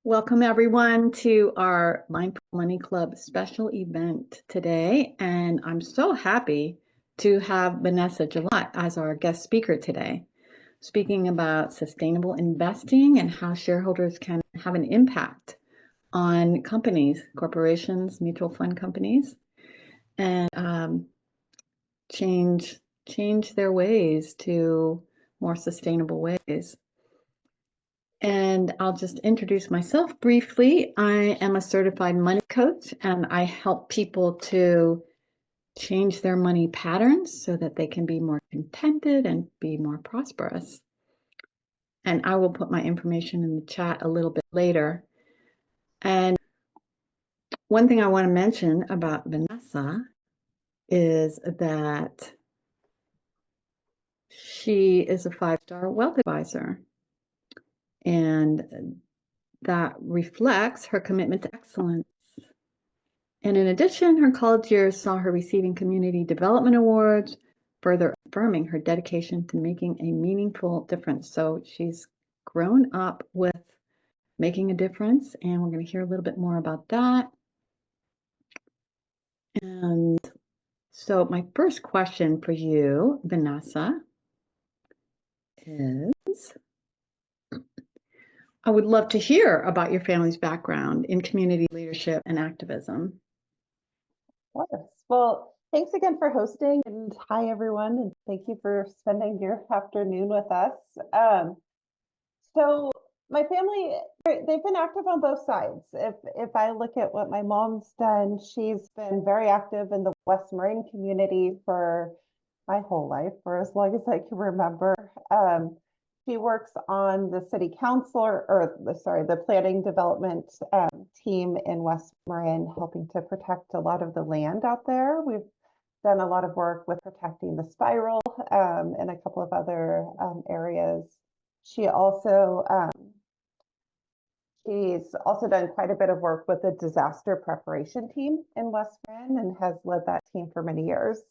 Welcome everyone to our Mindful Money Club special event today. And I'm so happy to have Vanessa Jillot as our guest speaker today, speaking about sustainable investing and how shareholders can have an impact on companies, corporations, mutual fund companies, and change their ways to more sustainable ways. And I'll just introduce myself briefly. I am a certified money coach, and I help people to change their money patterns so that they can be more contented and be more prosperous. And I will put my information in the chat a little bit later. And one thing I want to mention about Vanessa is that she is a 5-star wealth advisor. And that reflects her commitment to excellence. And in addition, her college years saw her receiving community development awards, further affirming her dedication to making a meaningful difference. So she's grown up with making a difference, and we're going to hear a little bit more about that. And so my first question for you, Vanessa, is I would love to hear about your family's background in community leadership and activism. Of course. Well, thanks again for hosting, and hi everyone, and thank you for spending your afternoon with us. So my family, they've been active on both sides. If I look at what my mom's done, she's been very active in the West Marin community for my whole life, for as long as I can remember. She works on the city council, or the planning development team in West Marin, helping to protect a lot of the land out there. We've done a lot of work with protecting the spiral and a couple of other areas. She's also done quite a bit of work with the disaster preparation team in West Marin and has led that team for many years.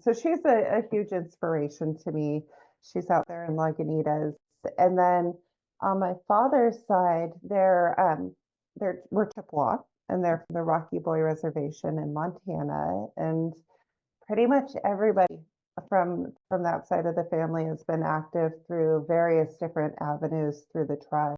So she's a huge inspiration to me. She's out there in Lagunitas. And then on my father's side, we're Chippewa, and they're from the Rocky Boy Reservation in Montana. And pretty much everybody from that side of the family has been active through various different avenues through the tribe.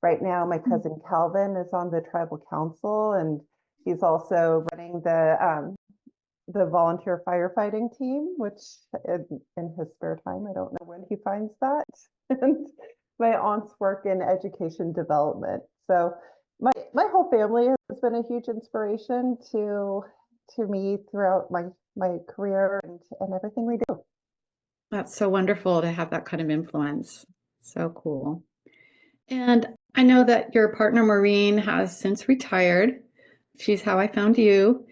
Right now, my cousin Calvin is on the tribal council, and he's also running the volunteer firefighting team, which in his spare time, I don't know when he finds that. And my aunts work in education development. So my whole family has been a huge inspiration to me throughout my career and everything we do. That's so wonderful to have that kind of influence. So cool. And I know that your partner, Maureen, has since retired. She's how I found you.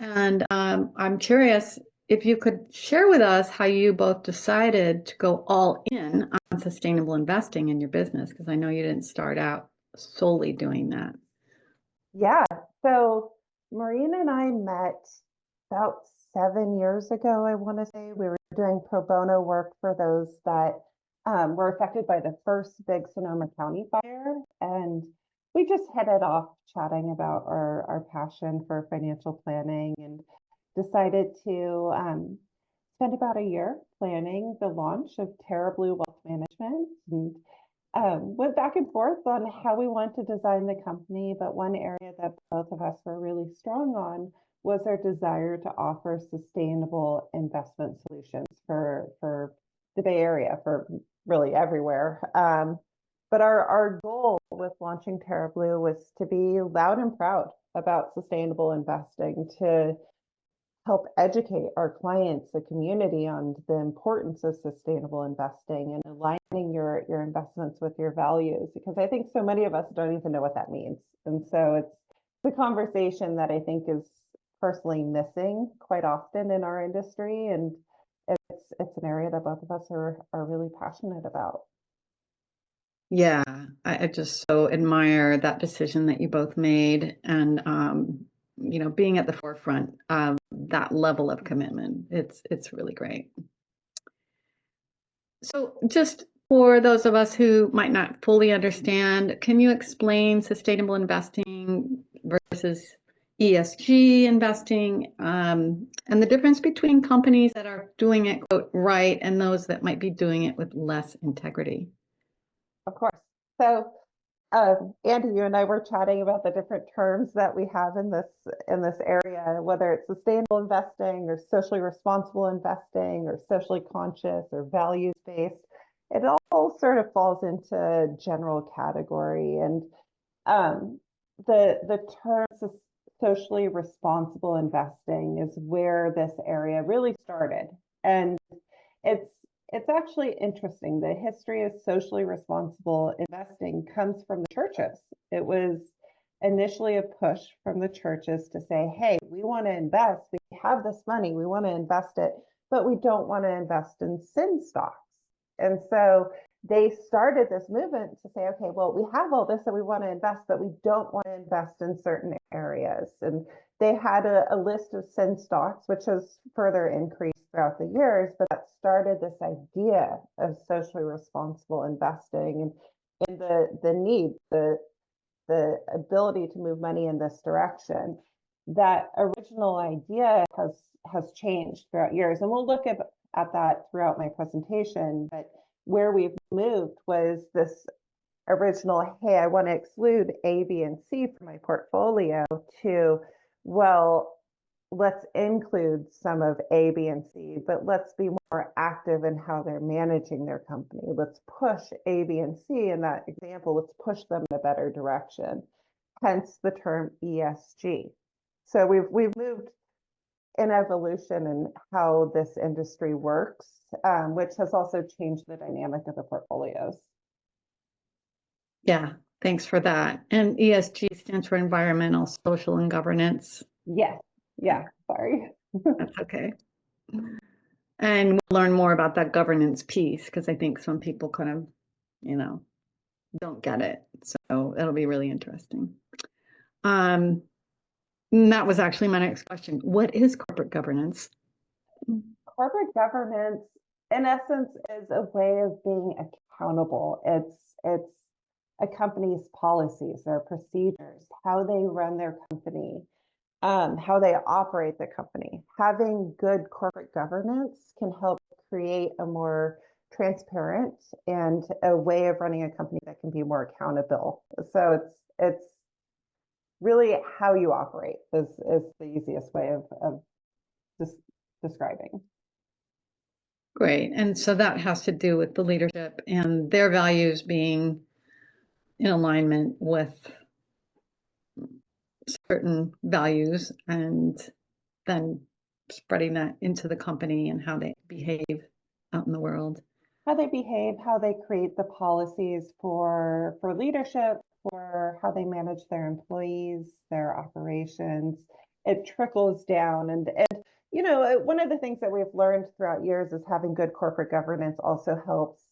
And I'm curious if you could share with us how you both decided to go all in on sustainable investing in your business, because I know you didn't start out solely doing that. Yeah. So Maureen and I met about 7 years ago, I want to say. We were doing pro bono work for those that were affected by the first big Sonoma County fire. And we just hit it off chatting about our passion for financial planning, and decided to spend about a year planning the launch of Terra Blue Wealth Management, and went back and forth on how we want to design the company. But one area that both of us were really strong on was our desire to offer sustainable investment solutions for the Bay Area, for really everywhere. But our goal with launching Terra Blue was to be loud and proud about sustainable investing, to help educate our clients, the community, on the importance of sustainable investing and aligning your investments with your values, because I think so many of us don't even know what that means. And so it's the conversation that I think is personally missing quite often in our industry, and it's an area that both of us are really passionate about. Yeah, I just so admire that decision that you both made, and being at the forefront of that level of commitment. It's really great. So just For those of us who might not fully understand, can you explain sustainable investing versus ESG investing, and the difference between companies that are doing it, quote, right, and those that might be doing it with less integrity? Of course. So, Andy, you and I were chatting about the different terms that we have in this area, whether it's sustainable investing or socially responsible investing or socially conscious or values based. It all sort of falls into general category, and um, the term socially responsible investing is where this area really started, and it's it's actually interesting. The history of socially responsible investing comes from the churches. It was initially a push from the churches to say, hey, we want to invest. We have this money. We want to invest it, but we don't want to invest in sin stocks. And so they started this movement to say, okay, well, we have all this that we want to invest, but we don't want to invest in certain areas. And they had a list of sin stocks, which has further increased throughout the years, but that started this idea of socially responsible investing and the need, the ability to move money in this direction. That original idea has changed throughout years, and we'll look at that throughout my presentation. But where we've moved was this original, hey, I want to exclude A, B, and C from my portfolio, to, well, let's include some of A, B, and C, but let's be more active in how they're managing their company. Let's push A, B, and C in that example. Let's push them in a better direction. Hence the term ESG. So we've moved in evolution in how this industry works, which has also changed the dynamic of the portfolios. Yeah, thanks for that. And ESG stands for environmental, social, and governance. Yes. Yeah. Sorry. That's okay. And we'll learn more about that governance piece because I think some people kind of, don't get it. So it'll be really interesting. And that was actually my next question. What is corporate governance? Corporate governance, in essence, is a way of being accountable. It's a company's policies, their procedures, how they run their company, how they operate the company. Having good corporate governance can help create a more transparent and a way of running a company that can be more accountable. So it's really how you operate is the easiest way of describing. Great. And so that has to do with the leadership and their values being in alignment with certain values and then spreading that into the company and how they behave out in the world. How they behave, how they create the policies for leadership, for how they manage their employees, their operations. It trickles down, and one of the things that we've learned throughout years is having good corporate governance also helps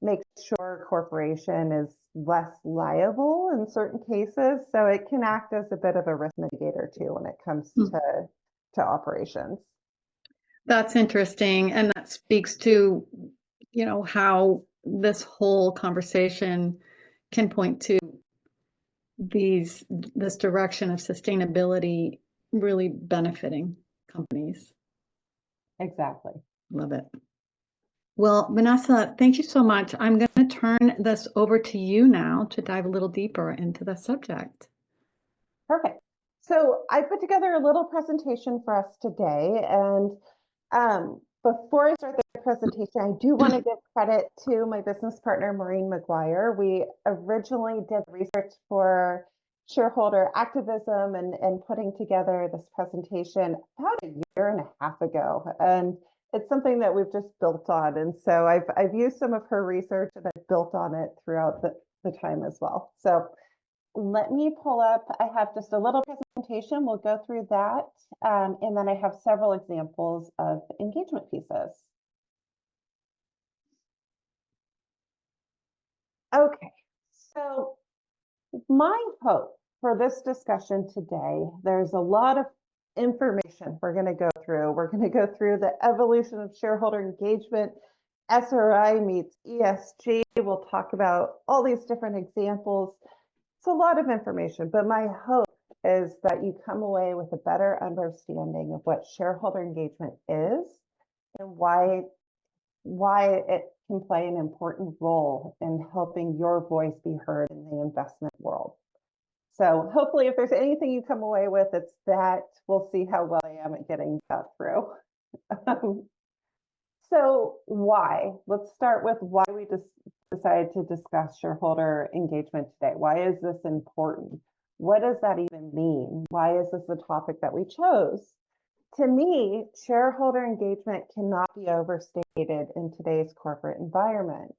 make sure a corporation is less liable in certain cases. So it can act as a bit of a risk mitigator too when it comes to operations. That's interesting. And that speaks to, how this whole conversation can point to this direction of sustainability really benefiting companies. Exactly. Love it. Well, Vanessa, thank you so much. I'm going to turn this over to you now to dive a little deeper into the subject. Perfect. So I put together a little presentation for us today, and before I start the presentation, I do want to give credit to my business partner, Maureen McGuire. We originally did research for shareholder activism and putting together this presentation about a year and a half ago. And it's something that we've just built on. And so I've used some of her research and I've built on it throughout the time as well. So let me pull up, I have just a little presentation. We'll go through that. And then I have several examples of engagement pieces. Okay, so my hope for this discussion today, there's a lot of information we're going to go through. We're going to go through the evolution of shareholder engagement, SRI meets ESG. We'll talk about all these different examples. It's a lot of information, but my hope is that you come away with a better understanding of what shareholder engagement is and why it can play an important role in helping your voice be heard in the investment world. So hopefully if there's anything you come away with, it's that. We'll see how well I am at getting that through. So why? Let's start with why we just decided to discuss shareholder engagement today. Why is this important? What does that even mean? Why is this a topic that we chose? To me, shareholder engagement cannot be overstated in today's corporate environment.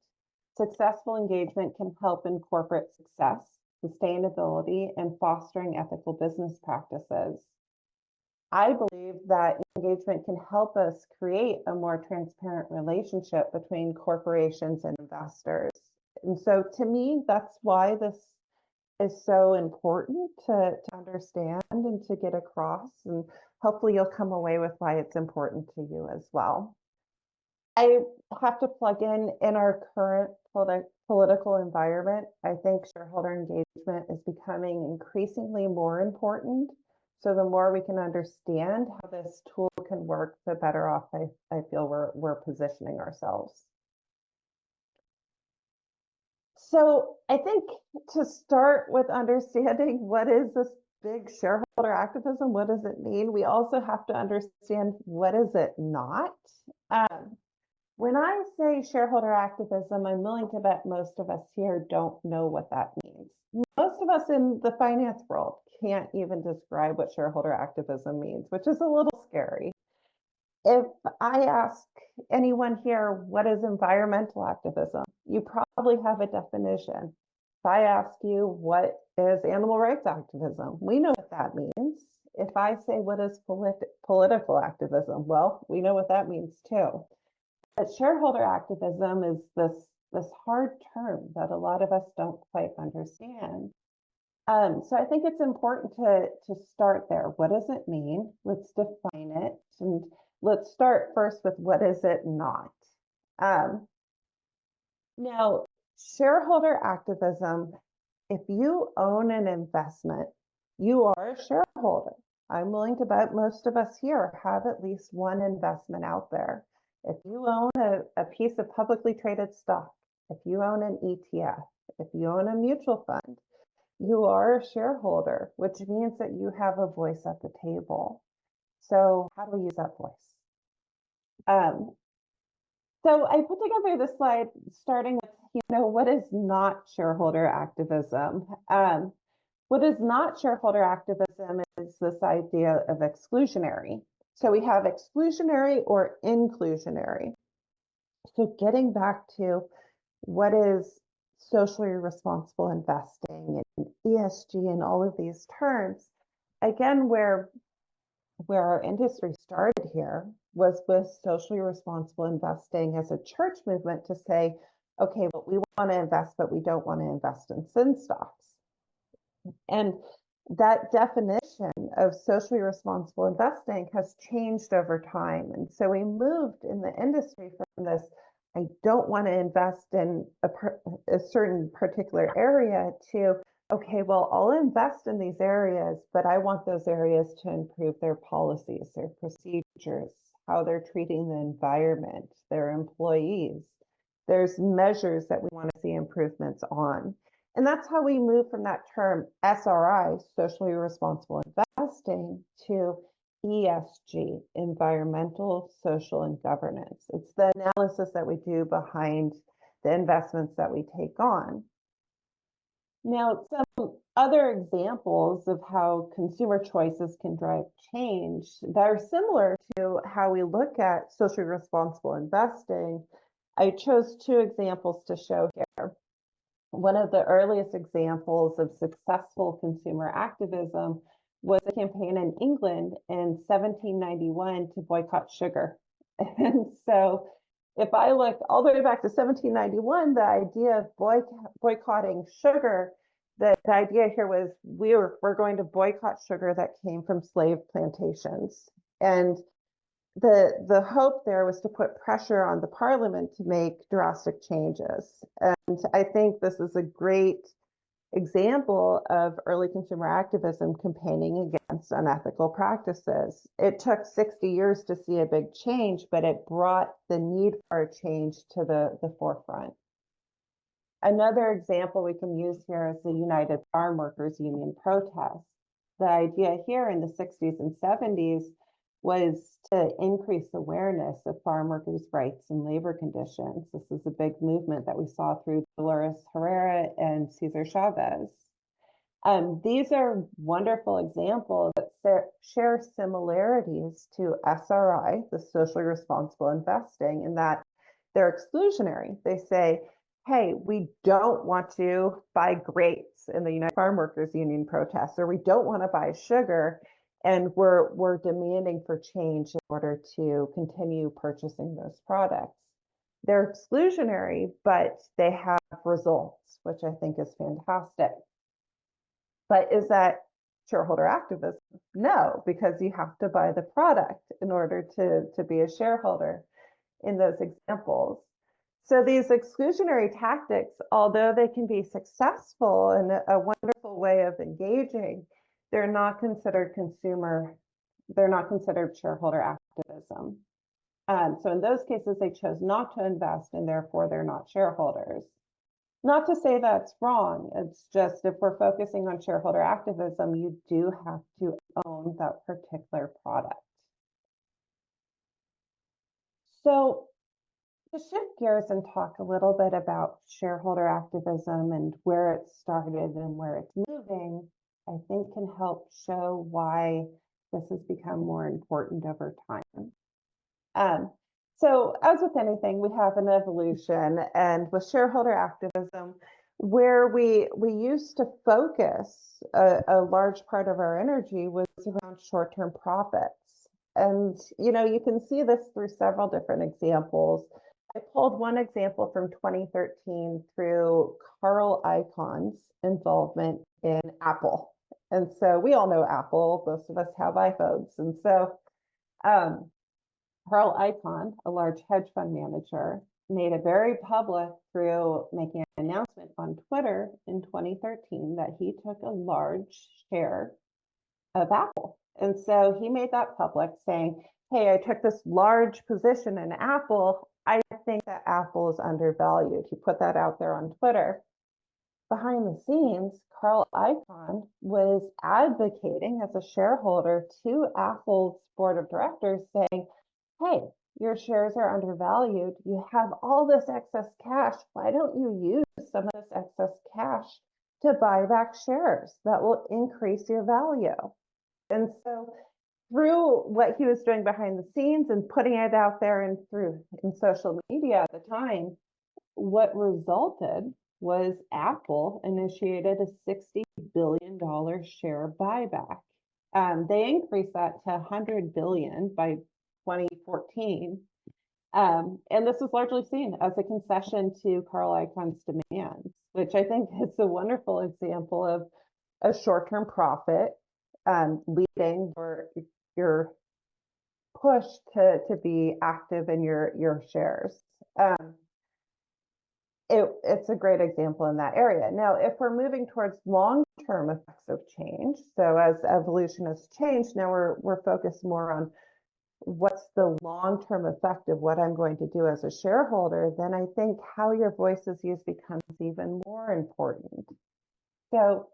Successful engagement can help in corporate success, sustainability, and fostering ethical business practices. I believe that engagement can help us create a more transparent relationship between corporations and investors. And so to me, that's why this is so important to understand and to get across. And hopefully you'll come away with why it's important to you as well. I have to plug in our current political environment. I think shareholder engagement is becoming increasingly more important. So the more we can understand how this tool can work, the better off I feel we're positioning ourselves. So I think to start with understanding what is this big shareholder activism, what does it mean? We also have to understand what is it not. When I say shareholder activism, I'm willing to bet most of us here don't know what that means. Most of us in the finance world can't even describe what shareholder activism means, which is a little scary. If I ask anyone here, what is environmental activism? You probably have a definition. If I ask you, what is animal rights activism? We know what that means. If I say, what is political activism? Well, we know what that means too. But shareholder activism is this hard term that a lot of us don't quite understand. So I think it's important to start there. What does it mean? Let's define it. And let's start first with what is it not? Now, shareholder activism, if you own an investment, you are a shareholder. I'm willing to bet most of us here have at least one investment out there. If you own a piece of publicly traded stock, if you own an ETF, if you own a mutual fund, you are a shareholder, which means that you have a voice at the table. So how do we use that voice? So I put together this slide starting with, what is not shareholder activism? What is not shareholder activism is this idea of exclusionary. So we have exclusionary or inclusionary. So getting back to what is socially responsible investing and ESG and all of these terms, again, where our industry started here was with socially responsible investing as a church movement to say, okay, well, we want to invest, but we don't want to invest in sin stocks. And that definition of socially responsible investing has changed over time. And so we moved in the industry from this, I don't want to invest in a certain particular area to, okay, well, I'll invest in these areas, but I want those areas to improve their policies, their procedures, how they're treating the environment, their employees. There's measures that we want to see improvements on. And that's how we move from that term SRI, socially responsible investing, to ESG, environmental, social, and governance. It's the analysis that we do behind the investments that we take on. Now, some other examples of how consumer choices can drive change that are similar to how we look at socially responsible investing. I chose two examples to show here. One of the earliest examples of successful consumer activism was a campaign in England in 1791 to boycott sugar. And so if I look all the way back to 1791, the idea of boycotting sugar, the idea here was we're going to boycott sugar that came from slave plantations. And the hope there was to put pressure on the parliament to make drastic changes. And I think this is a great example of early consumer activism campaigning against unethical practices. It took 60 years to see a big change, but it brought the need for a change to the forefront. Another example we can use here is the United Farm Workers Union protest. The idea here in the 60s and 70s was to increase awareness of farm workers' rights and labor conditions. This is a big movement that we saw through Dolores Herrera and Cesar Chavez. These are wonderful examples that share similarities to SRI, the socially responsible investing, in that they're exclusionary. They say, hey, we don't want to buy grapes in the United Farm Workers Union protests, or we don't want to buy sugar, and we're demanding for change in order to continue purchasing those products. They're exclusionary, but they have results, which I think is fantastic. But is that shareholder activism? No, because you have to buy the product in order to be a shareholder in those examples. So these exclusionary tactics, although they can be successful and a wonderful way of engaging, they're not considered shareholder activism. So in those cases, they chose not to invest, and therefore they're not shareholders. Not to say that's wrong. It's just if we're focusing on shareholder activism, you do have to own that particular product. So to shift gears and talk a little bit about shareholder activism and where it started and where it's moving, I think can help show why this has become more important over time. So as with anything, we have an evolution, and with shareholder activism, where we used to focus a large part of our energy was around short-term profits. And, you can see this through several different examples. I pulled one example from 2013 through Carl Icahn's involvement in Apple. And so we all know Apple, most of us have iPhones. And so Carl Icahn, a large hedge fund manager, made it very public through making an announcement on Twitter in 2013 that he took a large share of Apple. And so he made that public, saying, hey, I took this large position in Apple. I think that Apple is undervalued. He put that out there on Twitter. Behind the scenes, Carl Icahn was advocating as a shareholder to Apple's board of directors, saying, hey, your shares are undervalued. You have all this excess cash. Why don't you use some of this excess cash to buy back shares that will increase your value? And so through what he was doing behind the scenes and putting it out there and in social media at the time, what resulted was Apple initiated a $60 billion share buyback. They increased that to $100 billion by 2014. And this is largely seen as a concession to Carl Icahn's demands, which I think is a wonderful example of a short-term profit leading your push to be active in your shares. It's a great example in that area. Now, if we're moving towards long-term effects of change, so as evolution has changed, now we're focused more on what's the long-term effect of what I'm going to do as a shareholder, then I think how your voice is used becomes even more important. So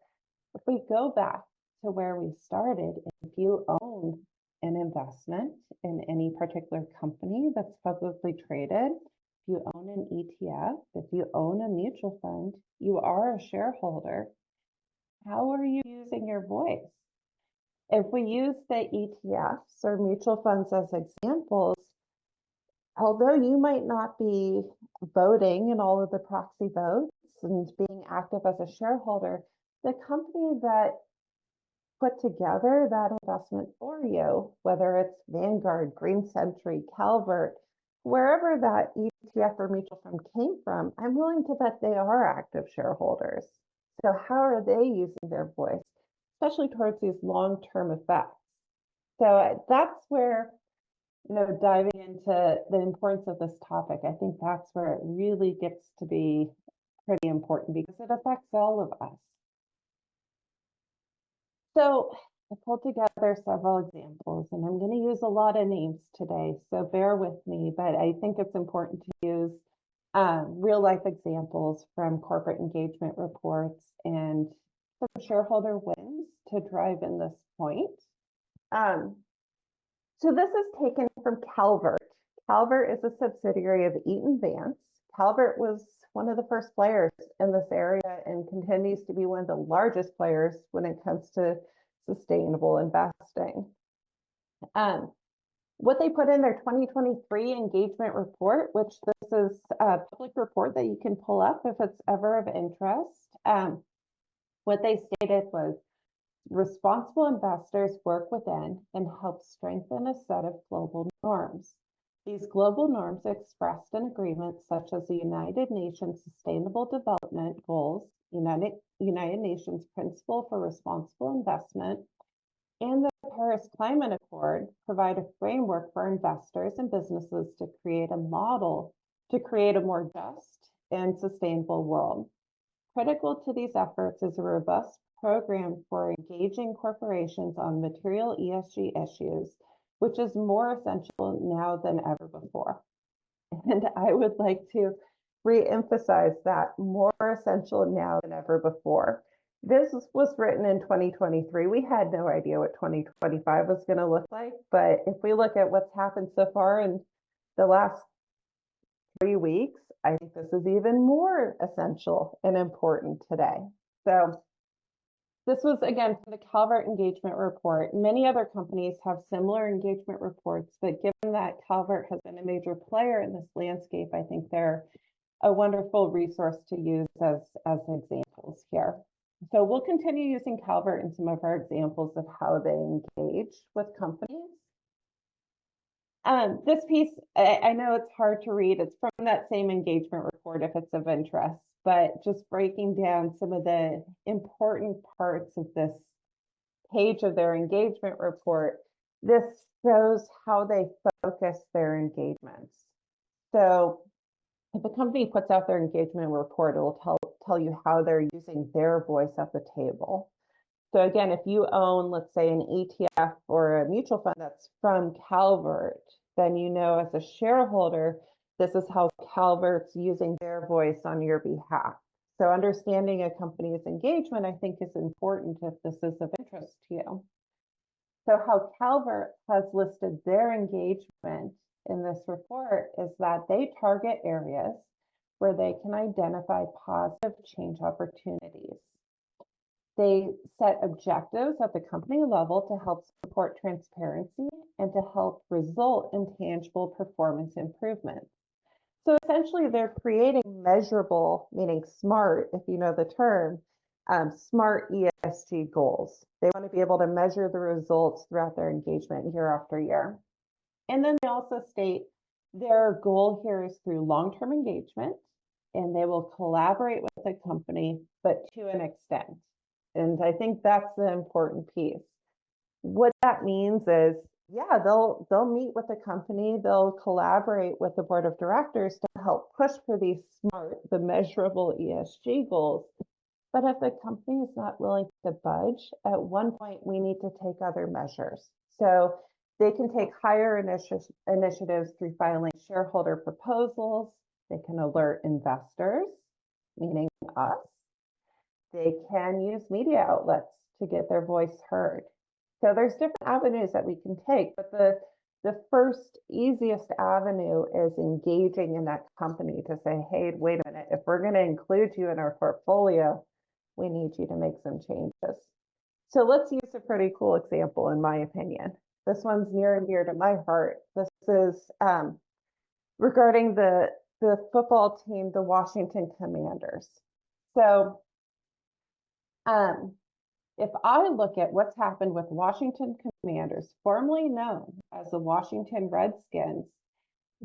if we go back to where we started, if you own an investment in any particular company that's publicly traded, if you own an ETF, if you own a mutual fund, you are a shareholder. How are you using your voice? If we use the ETFs or mutual funds as examples, although you might not be voting in all of the proxy votes and being active as a shareholder, the company that put together that investment for you, whether it's Vanguard, Green Century, Calvert, wherever that ETF or mutual fund came from, I'm willing to bet they are active shareholders. So how are they using their voice, especially towards these long-term effects? So that's where diving into the importance of this topic, I think that's where it really gets to be pretty important because it affects all of us. So I pulled together several examples, and I'm going to use a lot of names today, so bear with me, but I think it's important to use real life examples from corporate engagement reports and some shareholder wins to drive in this point. So this is taken from Calvert. Calvert is a subsidiary of Eaton Vance. Calvert was one of the first players in this area and continues to be one of the largest players when it comes to sustainable investing. What they put in their 2023 engagement report, which this is a public report that you can pull up if it's ever of interest. What they stated was, responsible investors work within and help strengthen a set of global norms. These global norms expressed in agreements such as the United Nations Sustainable Development Goals, United Nations Principle for Responsible Investment, and the Paris Climate Accord provide a framework for investors and businesses to create a model to create a more just and sustainable world. Critical to these efforts is a robust program for engaging corporations on material ESG issues, which is more essential now than ever before. And I would like to re-emphasize that more essential now than ever before. This was written in 2023. We had no idea what 2025 was going to look like, but if we look at what's happened so far in the last 3 weeks, I think this is even more essential and important today. So this was, again, from the Calvert engagement report. Many other companies have similar engagement reports, but given that Calvert has been a major player in this landscape, I think they're a wonderful resource to use as examples here. So we'll continue using Calvert in some of our examples of how they engage with companies. This piece, I know it's hard to read. It's from that same engagement report if it's of interest, but just breaking down some of the important parts of this page of their engagement report, this shows how they focus their engagements. So if a company puts out their engagement report, it will tell you how they're using their voice at the table. So again, if you own, let's say, an ETF or a mutual fund that's from Calvert, then you know as a shareholder, this is how Calvert's using their voice on your behalf. So understanding a company's engagement, I think, is important if this is of interest to you. So how Calvert has listed their engagement in this report is that they target areas where they can identify positive change opportunities. They set objectives at the company level to help support transparency and to help result in tangible performance improvements. So essentially, they're creating measurable, meaning SMART, if you know the term, SMART ESG goals. They want to be able to measure the results throughout their engagement year after year. And then they also state their goal here is through long-term engagement, and they will collaborate with the company, but to an extent. And I think that's the important piece. What that means is, yeah, they'll meet with the company, they'll collaborate with the board of directors to help push for these SMART, the measurable ESG goals. But if the company is not willing to budge, at one point we need to take other measures. So they can take higher initiatives through filing shareholder proposals. They can alert investors, meaning us. They can use media outlets to get their voice heard. So there's different avenues that we can take, but the first easiest avenue is engaging in that company to say, hey, wait a minute, if we're going to include you in our portfolio, we need you to make some changes. So let's use a pretty cool example, in my opinion. This one's near and dear to my heart. This is regarding the football team, the Washington Commanders. So if I look at what's happened with Washington Commanders, formerly known as the Washington Redskins,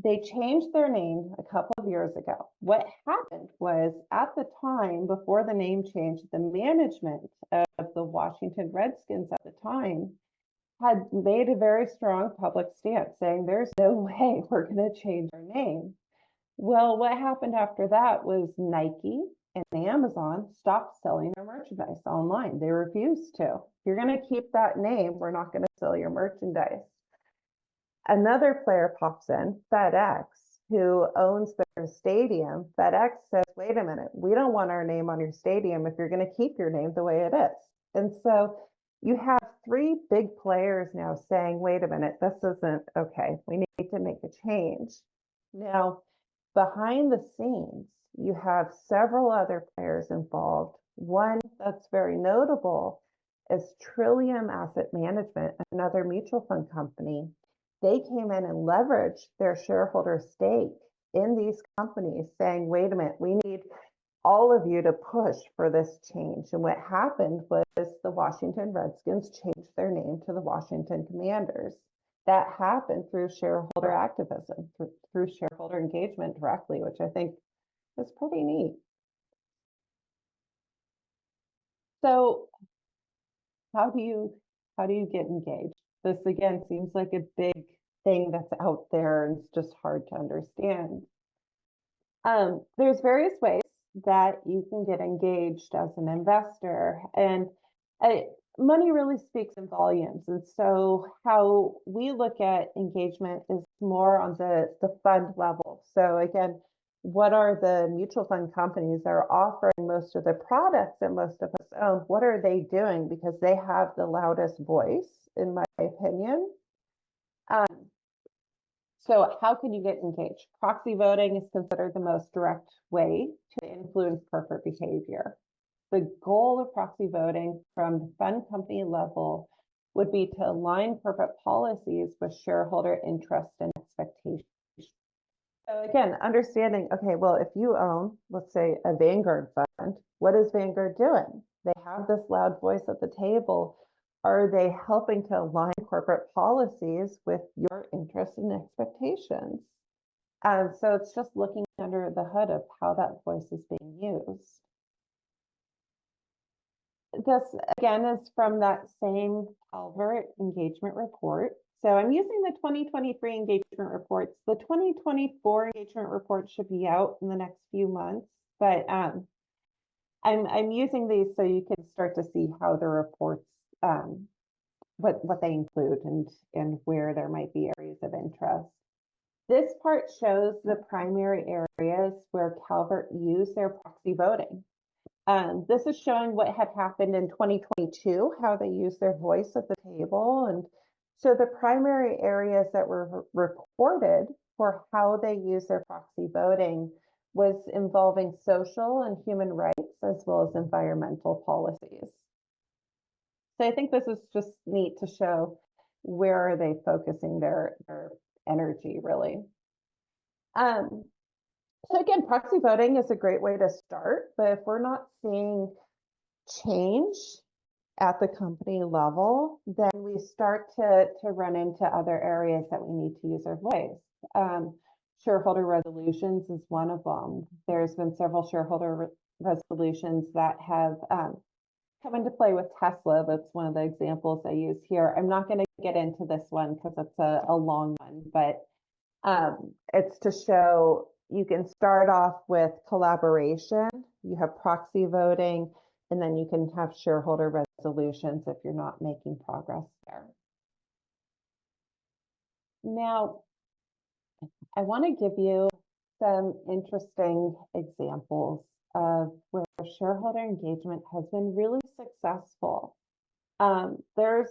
they changed their name a couple of years ago. What happened was, at the time before the name change, the management of the Washington Redskins at the time had made a very strong public stance saying there's no way we're going to change our name. Well, what happened after that was Nike and Amazon stopped selling their merchandise online. They refused to. If you're going to keep that name, we're not going to sell your merchandise. Another player pops in, FedEx, who owns their stadium. FedEx says, wait a minute, we don't want our name on your stadium if you're going to keep your name the way it is. And so you have three big players now saying, wait a minute, this isn't okay. We need to make a change. Now, behind the scenes, you have several other players involved. One that's very notable is Trillium Asset Management, another mutual fund company. They came in and leveraged their shareholder stake in these companies saying, wait a minute, we need all of you to push for this change. And what happened was the Washington Redskins changed their name to the Washington Commanders. That happened through shareholder activism, through shareholder engagement directly, which I think is pretty neat. So how do you get engaged? This again seems like a big thing that's out there and it's just hard to understand. There's various ways that you can get engaged as an investor, and money really speaks in volumes. And so how we look at engagement is more on the fund level. So again, what are the mutual fund companies that are offering most of the products that most of us own? What are they doing? Because they have the loudest voice, in my opinion. So how can you get engaged? Proxy voting is considered the most direct way to influence corporate behavior. The goal of proxy voting from the fund company level would be to align corporate policies with shareholder interest and expectations. So again, understanding, okay, well, if you own, let's say, a Vanguard fund, what is Vanguard doing? They have this loud voice at the table. Are they helping to align corporate policies with your interests and expectations? So it's just looking under the hood of how that voice is being used. This, again, is from that same Calvert engagement report. So I'm using the 2023 engagement reports. The 2024 engagement report should be out in the next few months, but I'm using these so you can start to see how the reports, what they include and where there might be areas of interest. This part shows the primary areas where Calvert used their proxy voting. This is showing what had happened in 2022, how they used their voice at the table. And so the primary areas that were reported for how they use their proxy voting was involving social and human rights, as well as environmental policies. So I think this is just neat to show where are they focusing their energy, really. So again, proxy voting is a great way to start, but if we're not seeing change at the company level, then we start to run into other areas that we need to use our voice. Shareholder resolutions is one of them. There's been several shareholder resolutions that have come into play with Tesla. That's one of the examples I use here. I'm not going to get into this one because it's a long one, but it's to show you can start off with collaboration, you have proxy voting, and then you can have shareholder resolutions if you're not making progress there. Now, I want to give you some interesting examples of where shareholder engagement has been really successful. There's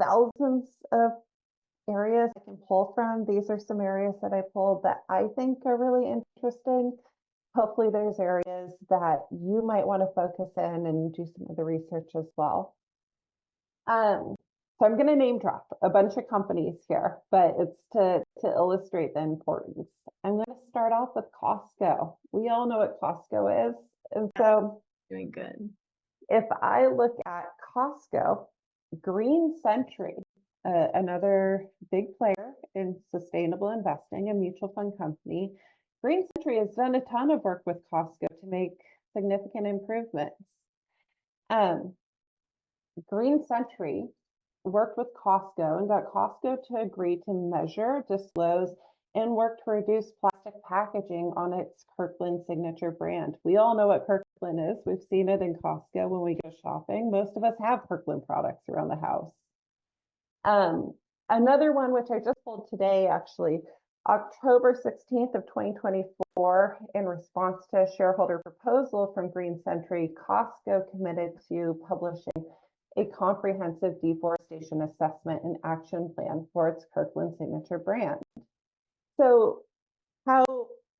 thousands of areas I can pull from. These are some areas that I pulled that I think are really interesting. Hopefully there's areas that you might want to focus in and do some of the research as well. So I'm going to name drop a bunch of companies here, but it's to illustrate the importance. I'm going to start off with Costco. We all know what Costco is. And so Doing good. if I look at Costco, Green Century, another big player in sustainable investing, a mutual fund company. Green Century has done a ton of work with Costco to make significant improvements. Green Century worked with Costco and got Costco to agree to measure, disclose, and work to reduce plastic packaging on its Kirkland signature brand. We all know what Kirkland is. We've seen it in Costco when we go shopping. Most of us have Kirkland products around the house. Um, Another one, which I just pulled today, actually, October 16th of 2024, in response to a shareholder proposal from Green Century, Costco committed to publishing a comprehensive deforestation assessment and action plan for its Kirkland signature brand. So how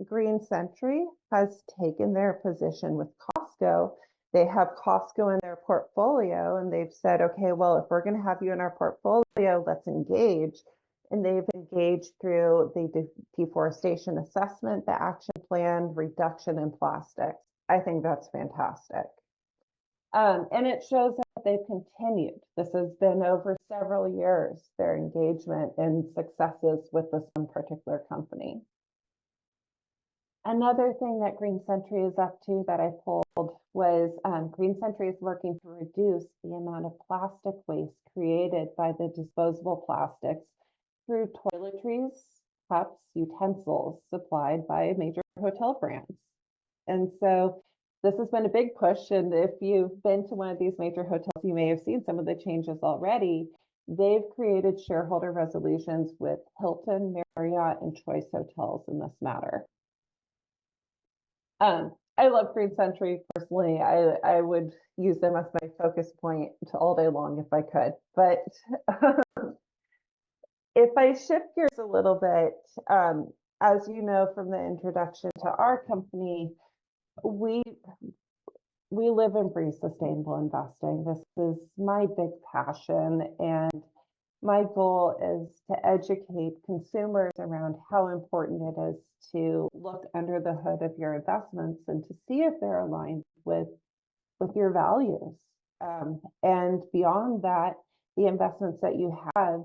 Green Century has taken their position with Costco, they have Costco in their portfolio and they've said, okay, well, if we're going to have you in our portfolio, let's engage. And they've engaged through the deforestation assessment, the action plan, reduction in plastics. I think that's fantastic. And it shows that they've continued. This has been over several years, their engagement and successes with this one particular company. Another thing that Green Century is up to that I pulled was Green Century is working to reduce the amount of plastic waste created by the disposable plastics through toiletries, cups, utensils supplied by major hotel brands. And so this has been a big push. And if you've been to one of these major hotels, you may have seen some of the changes already. They've created shareholder resolutions with Hilton, Marriott, and Choice Hotels in this matter. I love Green Century personally. I would use them as my focus point to all day long if I could. But if I shift gears a little bit, as you know from the introduction to our company, we live and breathe sustainable investing. This is my big passion, and my goal is to educate consumers around how important it is to look under the hood of your investments and to see if they're aligned with your values. And beyond that, the investments that you have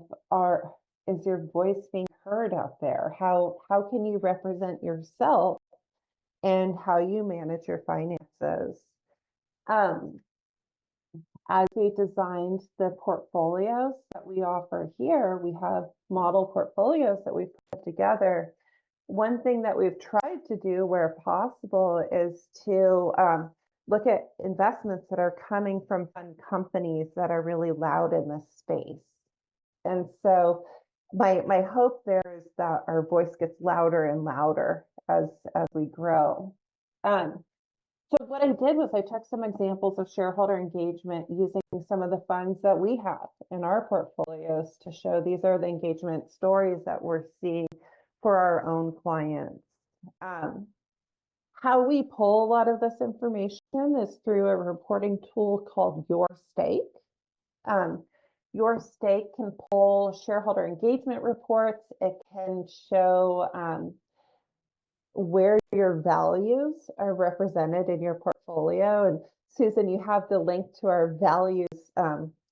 is your voice being heard out there? How can you represent yourself and how you manage your finances? As we designed the portfolios that we offer here, we have model portfolios that we've put together. One thing that we've tried to do where possible is to look at investments that are coming from fund companies that are really loud in this space. And so my hope there is that our voice gets louder and louder as we grow. So what I did was I took some examples of shareholder engagement using some of the funds that we have in our portfolios to show these are the engagement stories that we're seeing for our own clients. How we pull a lot of this information is through a reporting tool called Your Stake. Your Stake can pull shareholder engagement reports. It can show where your values are represented in your portfolio. And Susan, you have the link to our values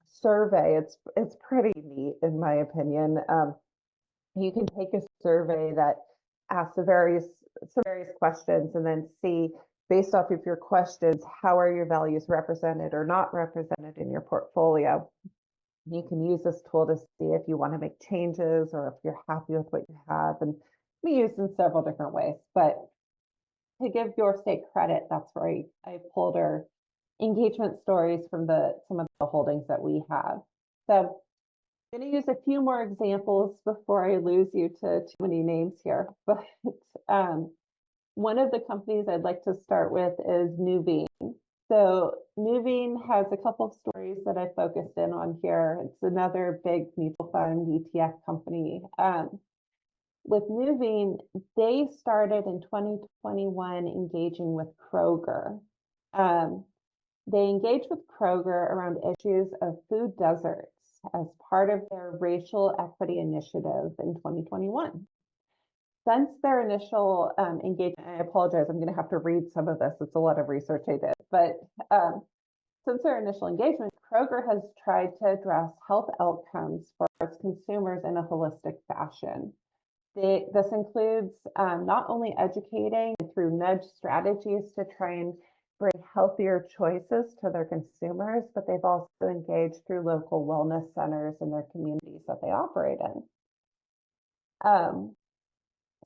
survey. It's pretty neat, in my opinion. You can take a survey that asks some various questions and then see, based off of your questions, how are your values represented or not represented in your portfolio. You can use this tool to see if you want to make changes or if you're happy with what you have. And we use in several different ways, but to give Your Stake credit, that's where I pulled our engagement stories from some of the holdings that we have. So I'm going to use a few more examples before I lose you to too many names here. But one of the companies I'd like to start with is Nuveen. So Nuveen has a couple of stories that I focused in on here. It's another big mutual fund ETF company. With Nuveen, they started in 2021 engaging with Kroger. They engaged with Kroger around issues of food deserts as part of their racial equity initiative in 2021. Since their initial engagement, I apologize, I'm going to have to read some of this. It's a lot of research I did. But since their initial engagement, Kroger has tried to address health outcomes for its consumers in a holistic fashion. This includes not only educating through nudge strategies to try and bring healthier choices to their consumers, but they've also engaged through local wellness centers in their communities that they operate in.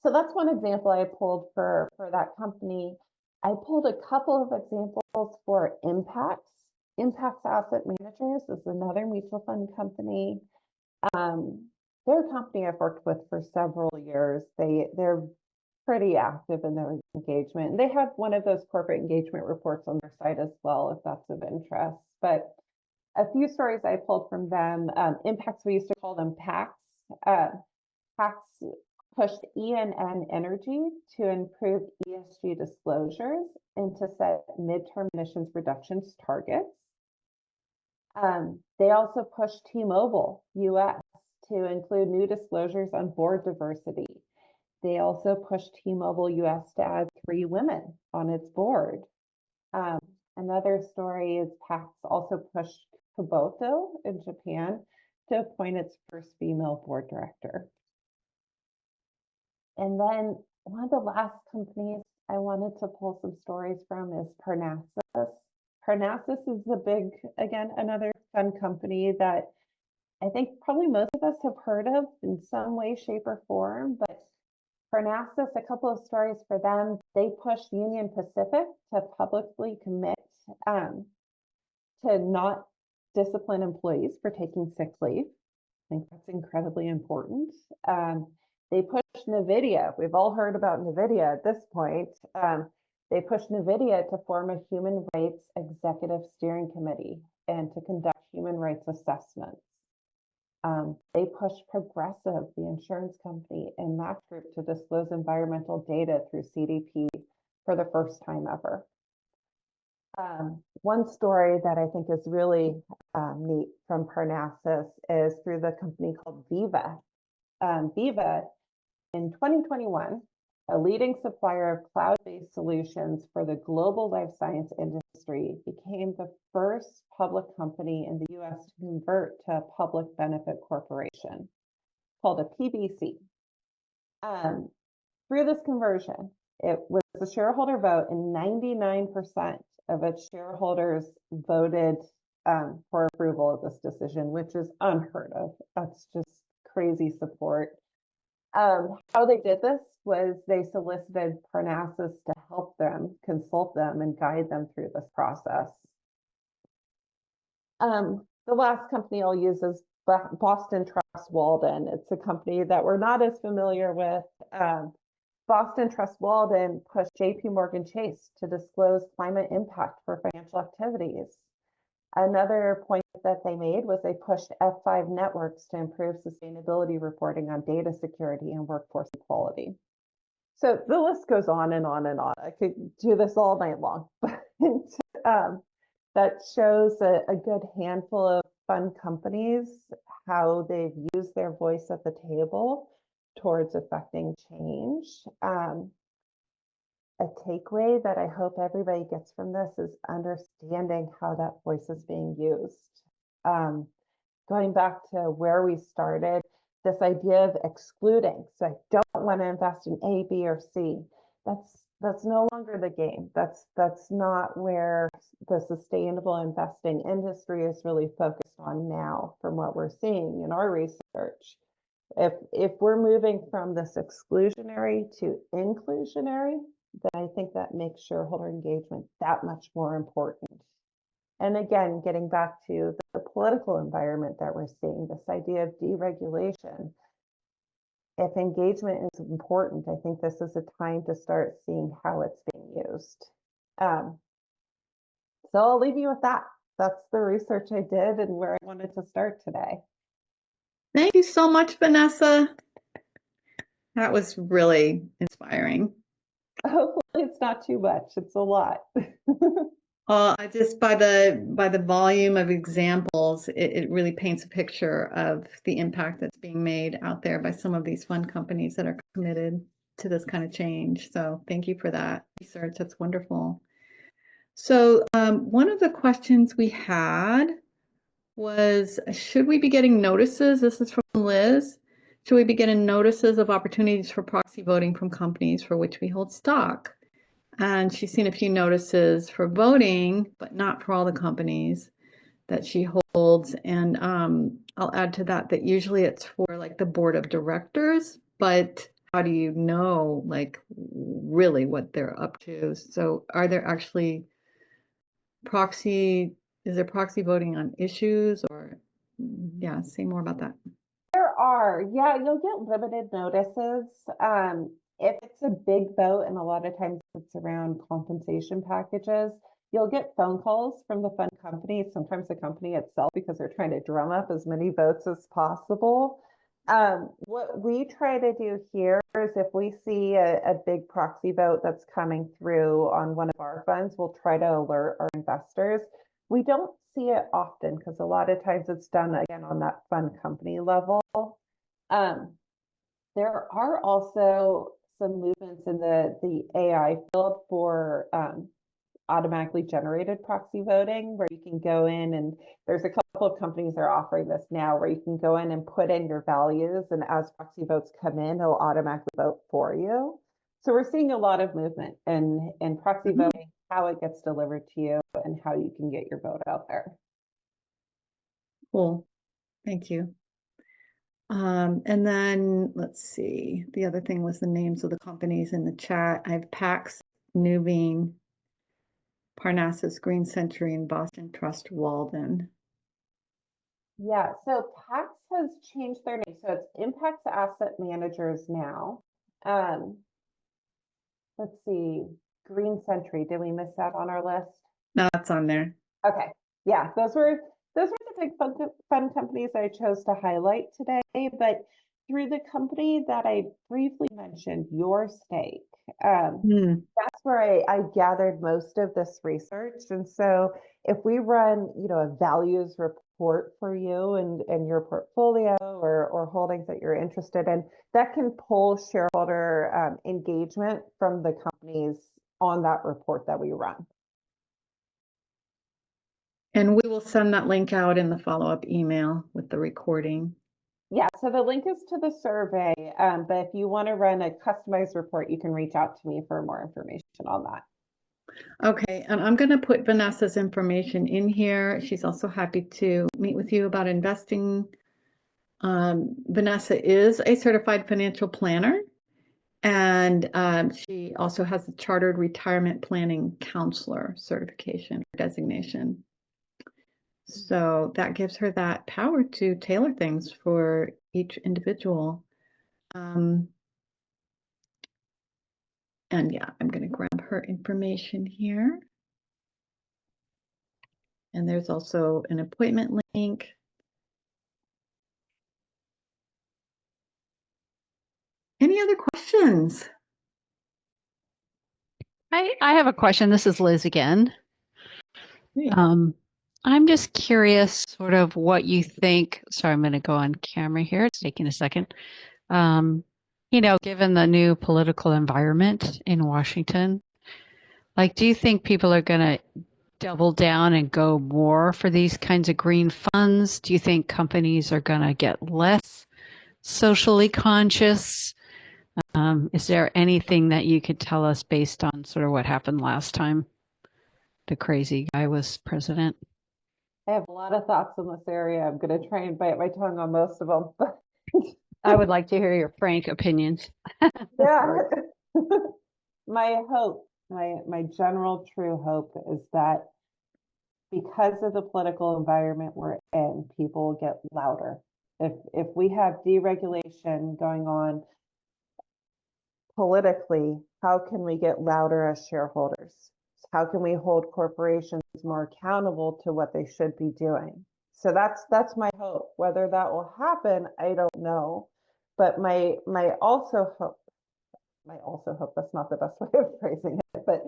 So that's one example I pulled for that company. I pulled a couple of examples for Impacts. Impacts Asset Managers is another mutual fund company. They're a company I've worked with for several years. They're pretty active in their engagement. And they have one of those corporate engagement reports on their site as well, if that's of interest. But a few stories I pulled from them. Impacts, we used to call them PACs. PACs pushed E&N Energy to improve ESG disclosures and to set midterm emissions reductions targets. They also pushed T-Mobile US to include new disclosures on board diversity. They also pushed T-Mobile US to add 3 women on its board. Another story is PACS also pushed Kubota in Japan to appoint its first female board director. And then one of the last companies I wanted to pull some stories from is Parnassus. Parnassus is another fun company that I think probably most of us have heard of in some way, shape, or form. But Parnassus, a couple of stories for them. They pushed Union Pacific to publicly commit to not discipline employees for taking sick leave. I think that's incredibly important. They pushed NVIDIA. We've all heard about NVIDIA at this point. They pushed NVIDIA to form a human rights executive steering committee and to conduct human rights assessments. They pushed Progressive, the insurance company, and that group to disclose environmental data through CDP for the first time ever. One story that I think is really neat from Parnassus is through the company called Viva. Viva, in 2021, a leading supplier of cloud-based solutions for the global life science industry, became the first public company in the US to convert to a public benefit corporation called a PBC. Through this conversion, it was a shareholder vote, and 99% of its shareholders voted for approval of this decision, which is unheard of. That's just crazy support. How they did this was they solicited Parnassus to help them, consult them, and guide them through this process. The last company I'll use is Boston Trust Walden. It's a company that we're not as familiar with. Boston Trust Walden pushed JP Morgan Chase to disclose climate impact for financial activities. Another point that they made was they pushed F5 Networks to improve sustainability reporting on data security and workforce equality. So the list goes on and on and on. I could do this all night long, but that shows a good handful of fun companies, how they've used their voice at the table towards affecting change. A takeaway that I hope everybody gets from this is understanding how that voice is being used. Going back to where we started, this idea of excluding. So I don't want to invest in A, B, or C. That's no longer the game. That's not where the sustainable investing industry is really focused on now, from what we're seeing in our research. If we're moving from this exclusionary to inclusionary, then I think that makes shareholder engagement that much more important. And again, getting back to the political environment that we're seeing, this idea of deregulation. If engagement is important, I think this is a time to start seeing how it's being used. So I'll leave you with that. That's the research I did and where I wanted to start today. Thank you so much, Vanessa. That was really inspiring. Hopefully it's not too much. It's a lot. I just by the volume of examples, it really paints a picture of the impact that's being made out there by some of these fund companies that are committed to this kind of change. So thank you for that research. That's wonderful. So one of the questions we had was, should we be getting notices? This is from Liz. Should we be getting notices of opportunities for proxy voting from companies for which we hold stock? And she's seen a few notices for voting, but not for all the companies that she holds. And I'll add to that that usually it's for like the board of directors, but how do you know like really what they're up to? So are there actually proxy, is there proxy voting on issues or yeah, say more about that. There are, yeah, you'll get limited notices. If it's a big vote, and a lot of times it's around compensation packages, you'll get phone calls from the fund company, sometimes the company itself, because they're trying to drum up as many votes as possible. What we try to do here is if we see a big proxy vote that's coming through on one of our funds, we'll try to alert our investors. We don't see it often because a lot of times it's done again on that fund company level. Um, there are also some movements in the AI field for automatically generated proxy voting, where you can go in and there's a couple of companies that are offering this now where you can go in and put in your values, and as proxy votes come in, it'll automatically vote for you. So we're seeing a lot of movement in proxy voting, how it gets delivered to you, and how you can get your vote out there. Cool. Thank you. And then let's see, the other thing was the names of the companies in the chat. I have Pax, Nuveen, Parnassus, Green Century, and Boston Trust Walden. Yeah, so Pax has changed their name. So it's Impacts Asset Managers now. Um, let's see, Green Century. Did we miss that on our list? No, that's on there. Okay. Yeah, those were the big fund companies I chose to highlight today. But through the company that I briefly mentioned, Your Stake, that's where I gathered most of this research. And so if we run, a values report for you and your portfolio or holdings that you're interested in, that can pull shareholder engagement from the companies on that report that we run. And we will send that link out in the follow-up email with the recording. Yeah, so the link is to the survey, but if you want to run a customized report, you can reach out to me for more information on that. Okay, and I'm going to put Vanessa's information in here. She's also happy to meet with you about investing. Vanessa is a certified financial planner, and she also has a chartered retirement planning counselor certification or designation. So that gives her that power to tailor things for each individual. And yeah, I'm going to grab her information here. And there's also an appointment link. Any other questions? I have a question. This is Liz again. Great. I'm just curious sort of what you think. Sorry, I'm going to go on camera here. It's taking a second. Given the new political environment in Washington, do you think people are going to double down and go more for these kinds of green funds? Do you think companies are going to get less socially conscious? Is there anything that you could tell us based on sort of what happened last time the crazy guy was president? I have a lot of thoughts in this area. I'm going to try and bite my tongue on most of them, but I would like to hear your frank opinions. yeah. My hope, my general true hope is that because of the political environment we're in, people get louder. If we have deregulation going on politically, how can we get louder as shareholders? How can we hold corporations more accountable to what they should be doing? So that's my hope. Whether that will happen, I don't know. But my also hope, that's not the best way of phrasing it, but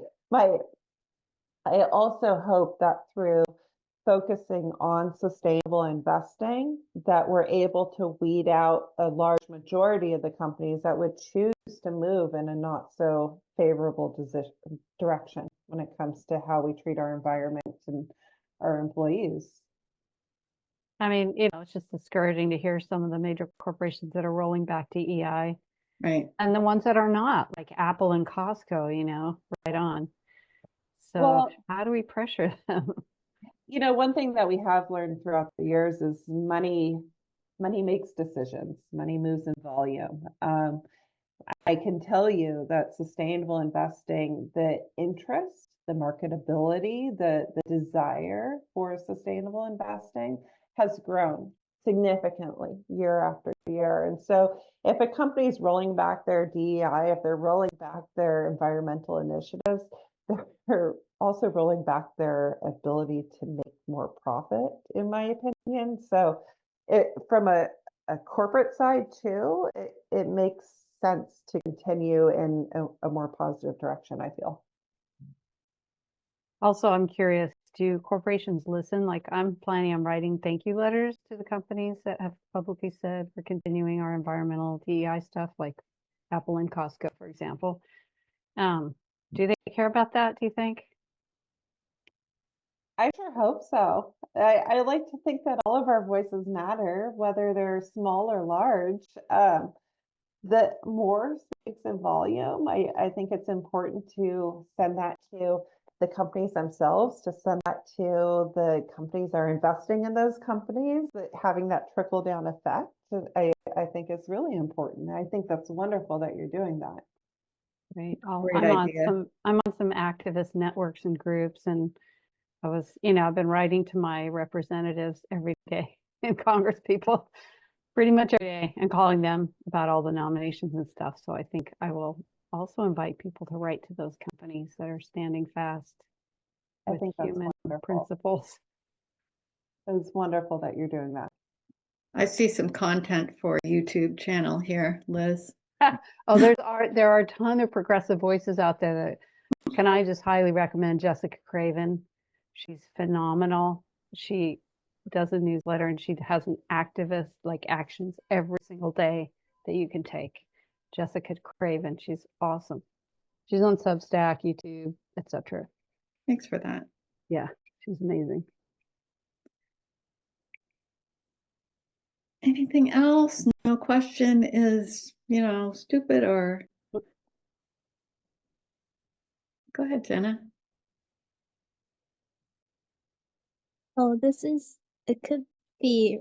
I also hope that through focusing on sustainable investing, that we're able to weed out a large majority of the companies that would choose to move in a not so favorable direction when it comes to how we treat our environment and our employees. I mean, it's just discouraging to hear some of the major corporations that are rolling back DEI. Right. And the ones that are not, like Apple and Costco, right on. So Well, how do we pressure them? one thing that we have learned throughout the years is money makes decisions. Money moves in volume. I can tell you that sustainable investing, the interest, the marketability, the desire for sustainable investing has grown significantly year after year. And so if a company is rolling back their DEI, if they're rolling back their environmental initiatives, they're also rolling back their ability to make more profit, in my opinion. So from a corporate side too, it makes sense to continue in a more positive direction, I feel. Also, I'm curious, do corporations listen? Like I'm planning on writing thank you letters to the companies that have publicly said we're continuing our environmental DEI stuff, like Apple and Costco, for example. Do they care about that, do you think? I sure hope so. I like to think that all of our voices matter, whether they're small or large. The more speaks in volume, I think it's important to send that to the companies themselves, to send that to the companies that are investing in those companies, that having that trickle down effect, I think is really important. I think that's wonderful that you're doing that. Right. Great idea. I'm on some activist networks and groups, and I've been writing to my representatives every day and Congress people pretty much every day and calling them about all the nominations and stuff. So I think I will also invite people to write to those companies that are standing fast I with think that's human wonderful. principles. It's wonderful that you're doing that. I see some content for a YouTube channel here, Liz. Oh, there are a ton of progressive voices out there that can I just highly recommend Jessica Craven. She's phenomenal. She does a newsletter and she has an activist like actions every single day that you can take. Jessica Craven, she's awesome. She's on Substack, YouTube, etc. Thanks for that. Yeah, she's amazing. Anything else? No question is, stupid or. Go ahead, Jenna. Oh, it could be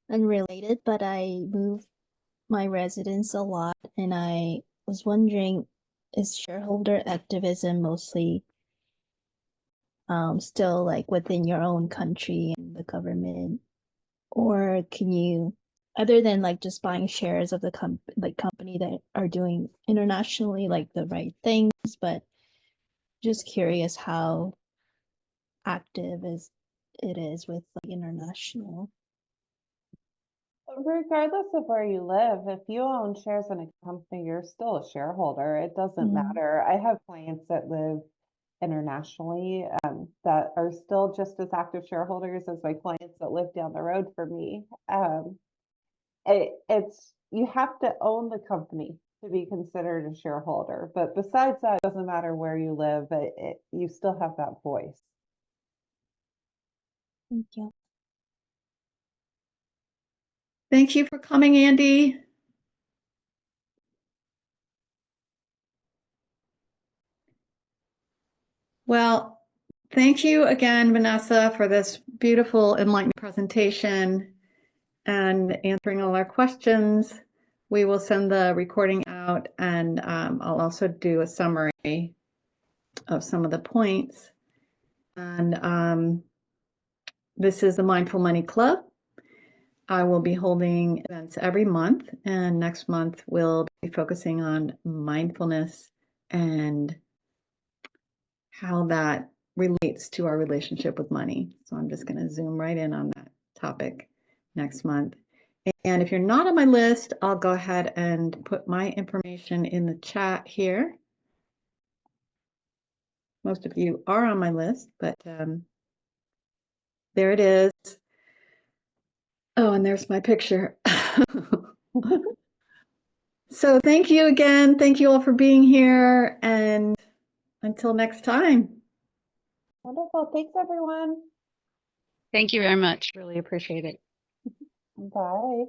unrelated, but I move my residence a lot, and I was wondering, is shareholder activism mostly still like within your own country and the government, or can you, other than like just buying shares of the company that are doing internationally like the right things, but just curious how active it is with like international. Regardless of where you live, if you own shares in a company, you're still a shareholder. It doesn't matter. I have clients that live internationally that are still just as active shareholders as my clients that live down the road for me. It's you have to own the company to be considered a shareholder. But besides that, it doesn't matter where you live. You still have that voice. Thank you. Thank you for coming, Andy. Well, thank you again, Vanessa, for this beautiful, enlightening presentation and answering all our questions. We will send the recording out, and I'll also do a summary of some of the points. And this is the Mindful Money Club. I will be holding events every month, and next month we'll be focusing on mindfulness and how that relates to our relationship with money. So I'm just going to zoom right in on that topic next month. And if you're not on my list, I'll go ahead and put my information in the chat here. Most of you are on my list, but there it is. Oh, and there's my picture. So thank you again. Thank you all for being here. And until next time. Wonderful. Thanks, everyone. Thank you very much. Really appreciate it. Bye.